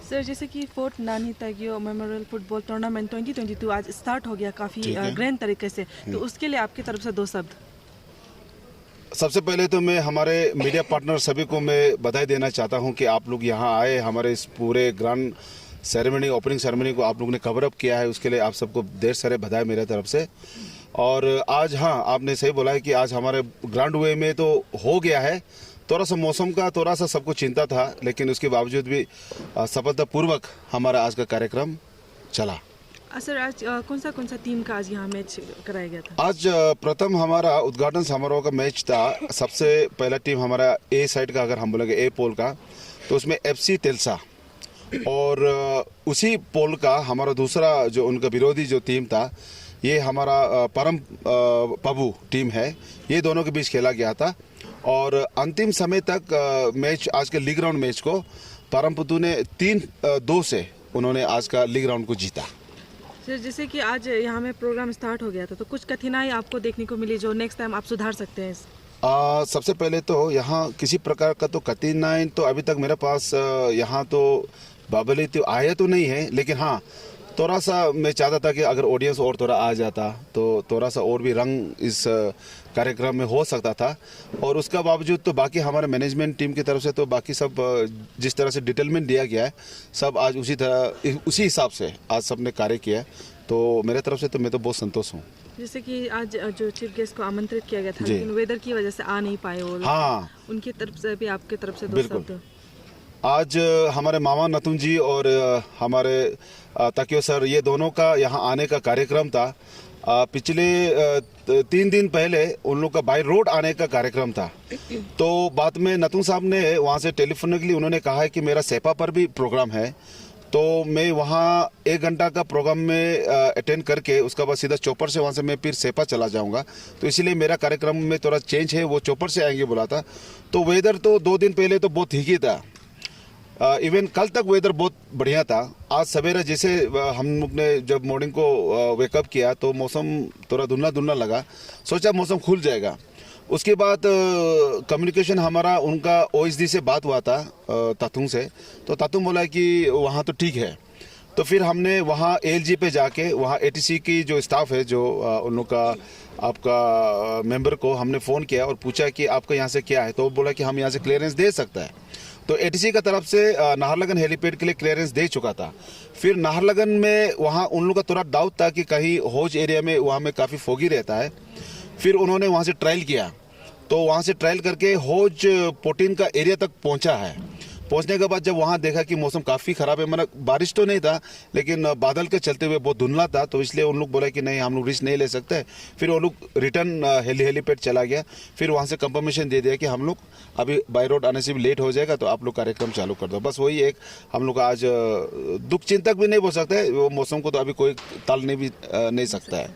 Sir, जैसे कि fort नानी तागियो मेमोरियल फुटबॉल टूर्नामेंट 2022 आज स्टार्ट हो गया काफ़ी ग्रैंड तरीके से, तो उसके लिए आपकी तरफ से दो शब्द। सबसे पहले तो मैं हमारे मीडिया पार्टनर सभी को मैं बधाई देना चाहता हूं कि आप लोग यहां आए, हमारे इस पूरे ग्रांड सेरेमनी, ओपनिंग सेरेमनी को आप लोगों ने कवर अप किया है, उसके लिए आप सबको ढेर सारे बधाई मेरे तरफ से। और आज हाँ, आपने सही बोला है कि आज हमारे ग्रांड वे में तो हो गया है, थोड़ा सा मौसम का थोड़ा सा सबको चिंता था, लेकिन उसके बावजूद भी सफलतापूर्वक हमारा आज का कार्यक्रम चला। सर, आज कौन सा टीम का आज यहाँ मैच कराया गया था? आज प्रथम हमारा उद्घाटन समारोह का मैच था। सबसे पहला टीम हमारा ए साइड का, अगर हम बोलेंगे ए पोल का, तो उसमें FC तेलसा, और उसी पोल का हमारा दूसरा जो उनका विरोधी जो टीम था, ये हमारा परम पबू टीम है। ये दोनों के बीच खेला गया था और अंतिम समय तक मैच, आज के लीग राउंड मैच को परम पतू ने 3-2 से उन्होंने आज का लीग राउंड को जीता। सर, जैसे कि आज यहाँ में प्रोग्राम स्टार्ट हो गया था, तो कुछ कठिनाई आपको देखने को मिली जो नेक्स्ट टाइम आप सुधार सकते हैं? सबसे पहले तो यहाँ किसी प्रकार का तो कठिनाई तो अभी तक मेरे पास यहाँ तो बाबली तो आया तो नहीं है, लेकिन हाँ थोड़ा सा मैं चाहता था कि अगर ऑडियंस और थोड़ा आ जाता तो थोड़ा सा और भी रंग इस कार्यक्रम में हो सकता था। और उसका बावजूद तो बाकी हमारे मैनेजमेंट टीम की तरफ से तो बाकी सब जिस तरह से डिटेलमेंट दिया गया है, सब आज उसी हिसाब से आज सब ने कार्य किया, तो मेरे तरफ से तो मैं तो बहुत संतोष हूँ। जैसे कि आज जो चीफ गेस्ट को आमंत्रित किया गया था, लेकिन वेदर की वजह से आ नहीं पाए, और हाँ, उनकी तरफ से भी आपके तरफ से दो शब्द। आज हमारे मामा नतुन जी और हमारे तकियो सर, ये दोनों का यहाँ आने का कार्यक्रम था। पिछले 3 दिन पहले उन लोग का बाय रोड आने का कार्यक्रम था, तो बाद में नतुन साहब ने वहाँ से टेलीफोनिकली उन्होंने कहा है कि मेरा सेपा पर भी प्रोग्राम है, तो मैं वहाँ 1 घंटा का प्रोग्राम में अटेंड करके उसका बाद सीधा चौपर से वहाँ से मैं फिर सेपा चला जाऊँगा, तो इसीलिए मेरा कार्यक्रम में थोड़ा चेंज है, वो चौपर से आएंगे बोला था। तो वेदर तो 2 दिन पहले तो बहुत ठीक ही था, इवन कल तक वेदर बहुत बढ़िया था। आज सवेरे जैसे हम लोग ने जब मॉर्निंग को वेकअप किया तो मौसम थोड़ा धुंधला धुंधला लगा, सोचा मौसम खुल जाएगा। उसके बाद कम्युनिकेशन हमारा उनका OSD से बात हुआ था तातुंग से, तो तातुंग बोला कि वहाँ तो ठीक है। तो फिर हमने वहाँ ALG पे जाके वहाँ ATC की जो स्टाफ है, जो उन लोग का आपका मेंबर को हमने फ़ोन किया और पूछा कि आपका यहाँ से क्या है, तो वो बोला कि हम यहाँ से क्लियरेंस दे सकता है। तो ATC का तरफ से नाहरलगन हेलीपैड के लिए क्लियरेंस दे चुका था। फिर नाहरलगन में वहाँ उन लोगों का थोड़ा डाउट था कि कहीं हौज एरिया में वहाँ में काफ़ी फोगी रहता है। फिर उन्होंने वहाँ से ट्रायल किया, तो वहाँ से ट्रायल करके हौज 14 का एरिया तक पहुँचा है। पहुंचने के बाद जब वहाँ देखा कि मौसम काफ़ी ख़राब है, मतलब बारिश तो नहीं था लेकिन बादल के चलते हुए बहुत धुंधला था, तो इसलिए उन लोग बोला कि नहीं हम लोग रिस्क नहीं ले सकते। फिर वो लोग रिटर्न हेलीपैड चला गया। फिर वहाँ से कंफर्मेशन दे दिया कि हम लोग अभी बाई रोड आने से भी लेट हो जाएगा, तो आप लोग कार्यक्रम चालू कर दो। बस वही एक हम लोग आज दुख चिंतक भी नहीं बोल सकते, वो मौसम को तो अभी कोई टाल नहीं सकता है,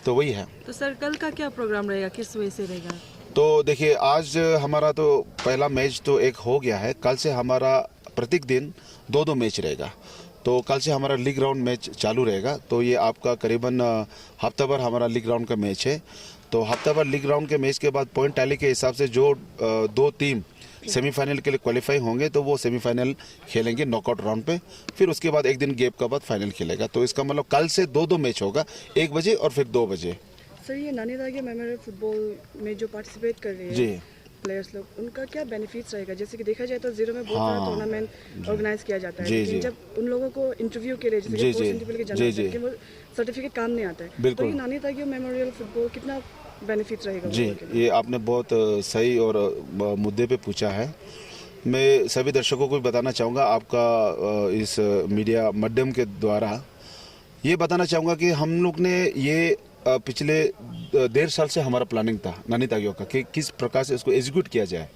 तो वही है। तो सर कल का क्या प्रोग्राम रहेगा, किस वजह से रहेगा? तो देखिए आज हमारा तो पहला मैच तो एक हो गया है। कल से हमारा प्रत्येक दिन 2-2 मैच रहेगा। तो कल से हमारा लीग राउंड मैच चालू रहेगा। तो ये आपका करीबन हफ्ता भर हमारा लीग राउंड का मैच है। तो हफ्ता भर लीग राउंड के मैच के बाद पॉइंट टैली के हिसाब से जो 2 टीम सेमीफाइनल के लिए क्वालिफाई होंगे तो वो सेमीफाइनल खेलेंगे नॉकआउट राउंड पे। फिर उसके बाद एक दिन गैप के बाद फाइनल खेलेगा। तो इसका मतलब कल से 2-2 मैच होगा, 1 बजे और फिर 2 बजे। सर ये नानी दागी मेमोरियल फुटबॉल में जो पार्टिसिपेट कर रहे हैं प्लेयर्स लोग, उनका क्या बेनिफिट्स रहेगा? जैसे कि देखा जाए तो जीरो में बहुत सारा टूर्नामेंट ऑर्गेनाइज किया जाता है, लेकिन जब उन लोगों को इंटरव्यू के लिए जैसे कि पोस्ट इंटरव्यू के जाना है वो सर्टिफिकेट काम नहीं आता है, तो ये नानी दागी मेमोरियल फुटबॉल कितना बेनिफिट्स रहेगा? जी, ये आपने बहुत सही और मुद्दे पे पूछा है। मैं सभी दर्शकों को बताना चाहूँगा, आपका इस मीडिया माध्यम के द्वारा ये बताना चाहूँगा कि हम लोग ने ये पिछले 1.5 साल से हमारा प्लानिंग था नानी तागियों का कि किस प्रकार से इसको एग्जीक्यूट किया जाए।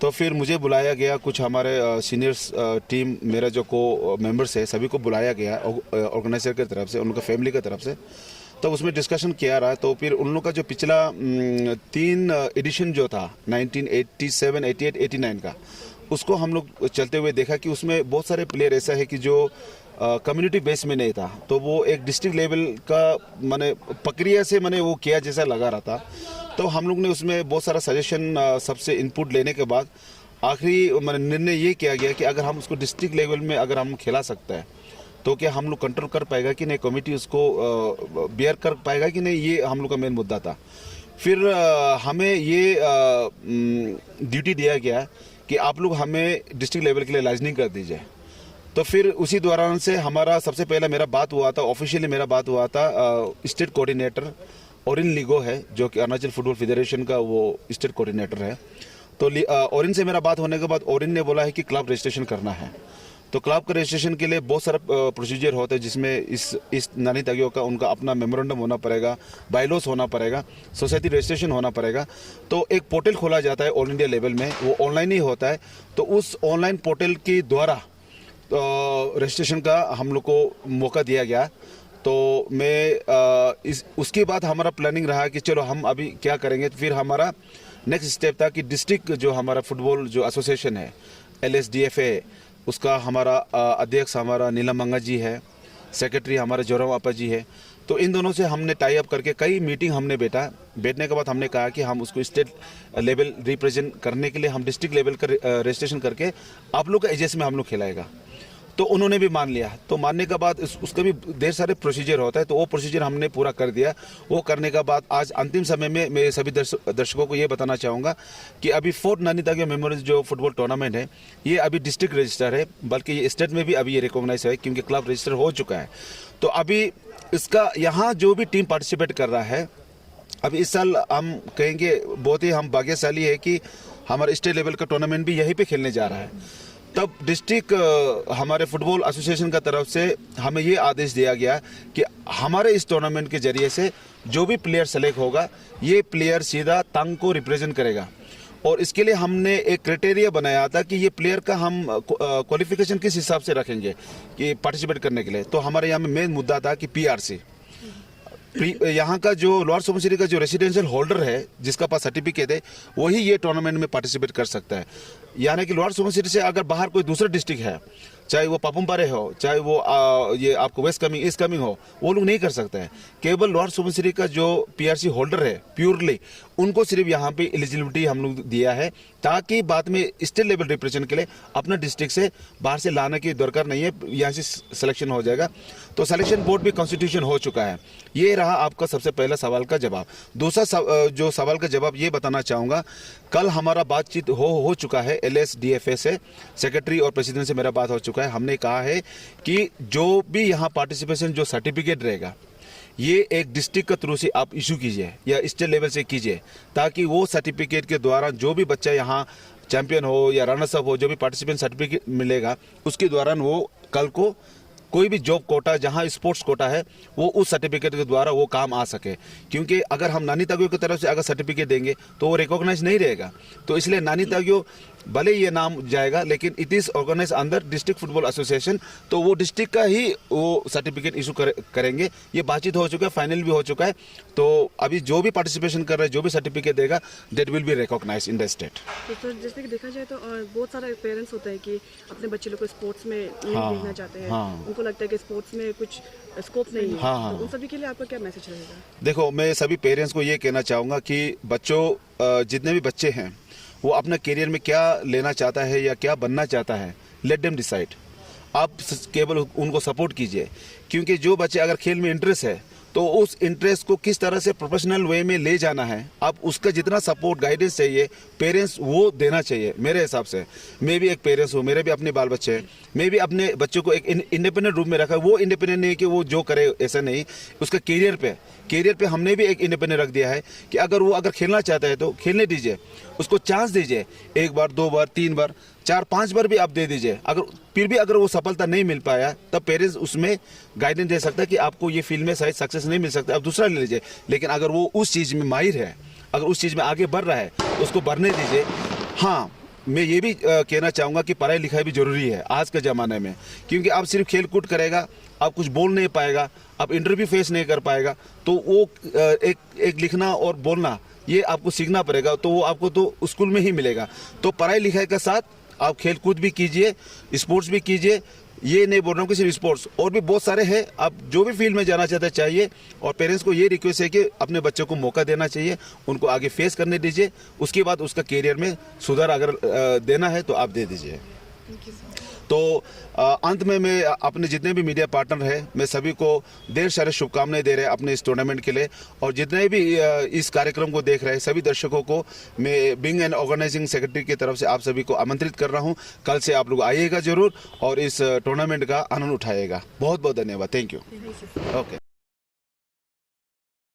तो फिर मुझे बुलाया गया, कुछ हमारे सीनियर्स टीम मेरा जो को मेंबर्स है सभी को बुलाया गया ऑर्गेनाइजर की तरफ से, उनका फैमिली की तरफ से। तो उसमें डिस्कशन किया रहा। तो फिर उन लोग का जो पिछला 3 एडिशन जो था 1987, 88, 89 का, उसको हम लोग चलते हुए देखा कि उसमें बहुत सारे प्लेयर ऐसा है कि जो कम्युनिटी बेस में नहीं था, तो वो एक डिस्ट्रिक्ट लेवल का माने प्रक्रिया से मैंने वो किया जैसा लगा रहा था। तो हम लोग ने उसमें बहुत सारा सजेशन सबसे इनपुट लेने के बाद आखिरी मैंने निर्णय ये किया गया कि अगर हम उसको डिस्ट्रिक्ट लेवल में अगर हम खिला सकते हैं तो क्या हम लोग कंट्रोल कर पाएगा कि नहीं, कमेटी उसको बियर कर पाएगा कि नहीं, ये हम लोग का मेन मुद्दा था। फिर हमें ये ड्यूटी दिया गया कि आप लोग हमें डिस्ट्रिक्ट लेवल के लिए लाइजनिंग कर दीजिए। तो फिर उसी दौरान से हमारा सबसे पहला मेरा बात हुआ था, ऑफिशियली मेरा बात हुआ था स्टेट कोऑर्डिनेटर ओरिन लिगो है, जो कि अरुणाचल फुटबॉल फेडरेशन का वो स्टेट कोऑर्डिनेटर है। तो ओरिन से मेरा बात होने के बाद ओरिन ने बोला है कि क्लब रजिस्ट्रेशन करना है। तो क्लब का रजिस्ट्रेशन के लिए बहुत सारा प्रोसीजर होता है, जिसमें इस नानी तागियों का उनका अपना मेमोरेंडम होना पड़ेगा, बायलॉस होना पड़ेगा, सोसाइटी रजिस्ट्रेशन होना पड़ेगा। तो एक पोर्टल खोला जाता है ऑल इंडिया लेवल में, वो ऑनलाइन ही होता है। तो उस ऑनलाइन पोर्टल के द्वारा रजिस्ट्रेशन का हम लोग को मौका दिया गया। तो मैं उसके बाद हमारा प्लानिंग रहा कि चलो हम अभी क्या करेंगे। फिर हमारा नेक्स्ट स्टेप था कि डिस्ट्रिक्ट जो हमारा फुटबॉल जो एसोसिएशन है LSDFA, उसका हमारा अध्यक्ष हमारा नीलम मंगा जी है, सेक्रेटरी हमारे जोराम आपा जी है। तो इन दोनों से हमने टाई अप करके कई मीटिंग हमने बैठने के बाद हमने कहा कि हम उसको स्टेट लेवल रिप्रेजेंट करने के लिए हम डिस्ट्रिक्ट लेवल का रजिस्ट्रेशन करके आप लोग का एजेंसी में हम लोग खिलाएगा। तो उन्होंने भी मान लिया। तो मानने के बाद उसका भी ढेर सारे प्रोसीजर होता है, तो वो प्रोसीजर हमने पूरा कर दिया। वो करने के बाद आज अंतिम समय में मैं सभी दर्शकों को ये बताना चाहूँगा कि अभी 4th नानी तागियों मेमोरियल जो फुटबॉल टूर्नामेंट है, ये अभी डिस्ट्रिक्ट रजिस्टर है, बल्कि ये स्टेट में भी अभी ये रिकॉग्नाइज है क्योंकि क्लब रजिस्टर हो चुका है। तो अभी इसका यहाँ जो भी टीम पार्टिसिपेट कर रहा है, अभी इस साल हम कहेंगे बहुत ही हम भाग्यशाली है कि हमारा स्टेट लेवल का टूर्नामेंट भी यहीं पर खेलने जा रहा है। तब डिस्ट्रिक्ट हमारे फुटबॉल एसोसिएशन का तरफ से हमें ये आदेश दिया गया कि हमारे इस टूर्नामेंट के जरिए से जो भी प्लेयर सेलेक्ट होगा, ये प्लेयर सीधा तंग को रिप्रेजेंट करेगा। और इसके लिए हमने एक क्राइटेरिया बनाया था कि ये प्लेयर का हम क्वालिफिकेशन किस हिसाब से रखेंगे कि पार्टिसिपेट करने के लिए। तो हमारे यहाँ में मेन मुद्दा था कि PRC, यहाँ का जो लोअर सुबनसिरी का जो रेसिडेंशियल होल्डर है, जिसका पास सर्टिफिकेट है, वही ये टूर्नामेंट में पार्टिसिपेट कर सकता है। यानी कि लोअर सुबनसिरी से अगर बाहर कोई दूसरा डिस्ट्रिक्ट है, चाहे वो पापुमपारे हो, चाहे वो ये आपको वेस्ट कमिंग ईस्ट कमिंग हो, वो लोग नहीं कर सकते हैं। केवल लोअर सुबनसिरी का जो PRC होल्डर है प्योरली उनको सिर्फ यहाँ पे एलिजिबिलिटी हम लोग दिया है, ताकि बाद में स्टेट लेवल रिप्रेजेंट के लिए अपना डिस्ट्रिक्ट से बाहर से लाने की दरकार नहीं है, यहाँ से सिलेक्शन हो जाएगा। तो सिलेक्शन बोर्ड भी कॉन्स्टिट्यूशन हो चुका है। ये रहा आपका सबसे पहला सवाल का जवाब। दूसरा जो सवाल का जवाब ये बताना चाहूँगा, कल हमारा बातचीत हो चुका है LSDFA से, सेक्रेटरी और प्रेसिडेंट से मेरा बात हो चुका है। हमने कहा है कि जो भी यहाँ पार्टिसिपेशन जो सर्टिफिकेट रहेगा, ये एक डिस्ट्रिक्ट के थ्रू से आप इशू कीजिए या स्टेट लेवल से कीजिए, ताकि वो सर्टिफिकेट के द्वारा जो भी बच्चा यहाँ चैंपियन हो या रनर्स अप हो, जो भी पार्टिसिपेंट सर्टिफिकेट मिलेगा, उसके दौरान वो कल को कोई भी जॉब कोटा जहाँ स्पोर्ट्स कोटा है वो उस सर्टिफिकेट के द्वारा वो काम आ सके। क्योंकि अगर हम नानी तागियों की तरफ से अगर सर्टिफिकेट देंगे तो वो रिकॉग्नाइज नहीं रहेगा। तो इसलिए नानी तागियों भले ये नाम जाएगा, लेकिन इट इज़ ऑर्गेनाइज अंदर डिस्ट्रिक्ट फुटबॉल एसोसिएशन, तो वो डिस्ट्रिक्ट का ही वो सर्टिफिकेट इशू करेंगे। ये बातचीत हो चुका है, फाइनल भी हो चुका है। तो अभी जो भी पार्टिसिपेशन कर रहे हैं, जो भी सर्टिफिकेट देगा, that will be recognise in the state. तो सर जैसे कि देखा जाए तो बहुत सारे पेरेंट्स होते हैं कि अपने बच्चे लोग को स्पोर्ट्स में नहीं देखना चाहते हैं, उनको लगता है कि स्पोर्ट्स में कुछ स्कोप नहीं है। तो उन सभी के लिए आपका क्या मैसेज रहेगा? देखो, मैं सभी पेरेंट्स को ये कहना चाहूँगा कि बच्चों, जितने भी बच्चे हैं वो अपना करियर में क्या लेना चाहता है या क्या बनना चाहता है, लेट देम डिसाइड। आप केवल उनको सपोर्ट कीजिए, क्योंकि जो बच्चे अगर खेल में इंटरेस्ट है तो उस इंटरेस्ट को किस तरह से प्रोफेशनल वे में ले जाना है, आप उसका जितना सपोर्ट गाइडेंस चाहिए पेरेंट्स वो देना चाहिए। मेरे हिसाब से, मैं भी एक पेरेंट्स हूँ, मेरे भी अपने बाल बच्चे हैं, मैं भी अपने बच्चों को एक इंडिपेंडेंट रूप में रखा है। वो इंडिपेंडेंट नहीं कि वो जो करे ऐसा नहीं, उसका करियर पे हमने भी एक इंडिपेंडेंट रख दिया है कि अगर खेलना चाहता है तो खेलने दीजिए, उसको चांस दीजिए। 1 बार 2 बार 3 बार 4 5 बार भी आप दे दीजिए। फिर भी अगर वो सफलता नहीं मिल पाया, तब पेरेंट्स उसमें गाइडेंस दे सकता है कि आपको ये फील्ड में शायद सक्सेस नहीं मिल सकता, आप दूसरा ले लीजिए। लेकिन अगर वो उस चीज़ में माहिर है, अगर उस चीज़ में आगे बढ़ रहा है, उसको बढ़ने दीजिए। हाँ, मैं ये भी कहना चाहूँगा कि पढ़ाई लिखाई भी ज़रूरी है आज के ज़माने में, क्योंकि आप सिर्फ खेल कूद करेगा, आप कुछ बोल नहीं पाएगा, आप इंटरव्यू फेस नहीं कर पाएगा, तो वो एक लिखना और बोलना ये आपको सीखना पड़ेगा। तो वो आपको तो स्कूल में ही मिलेगा। तो पढ़ाई लिखाई के साथ आप खेल कूद भी कीजिए, स्पोर्ट्स भी कीजिए। ये नहीं बोल रहा हूँ कि सिर्फ स्पोर्ट्स, और भी बहुत सारे हैं। आप जो भी फील्ड में जाना चाहते हैं चाहिए, और पेरेंट्स को ये रिक्वेस्ट है कि अपने बच्चों को मौका देना चाहिए, उनको आगे फेस करने दीजिए। उसके बाद उसका करियर में सुधार अगर देना है तो आप दे दीजिए। तो अंत में मैं अपने जितने भी मीडिया पार्टनर हैं, मैं सभी को ढेर सारे शुभकामनाएं दे रहे हैं अपने इस टूर्नामेंट के लिए। और जितने भी इस कार्यक्रम को देख रहे हैं सभी दर्शकों को मैं बिंग एंड ऑर्गेनाइजिंग सेक्रेटरी की तरफ से आप सभी को आमंत्रित कर रहा हूं। कल से आप लोग आइएगा जरूर और इस टूर्नामेंट का आनंद उठाइएगा। बहुत बहुत धन्यवाद। Thank you. ओके।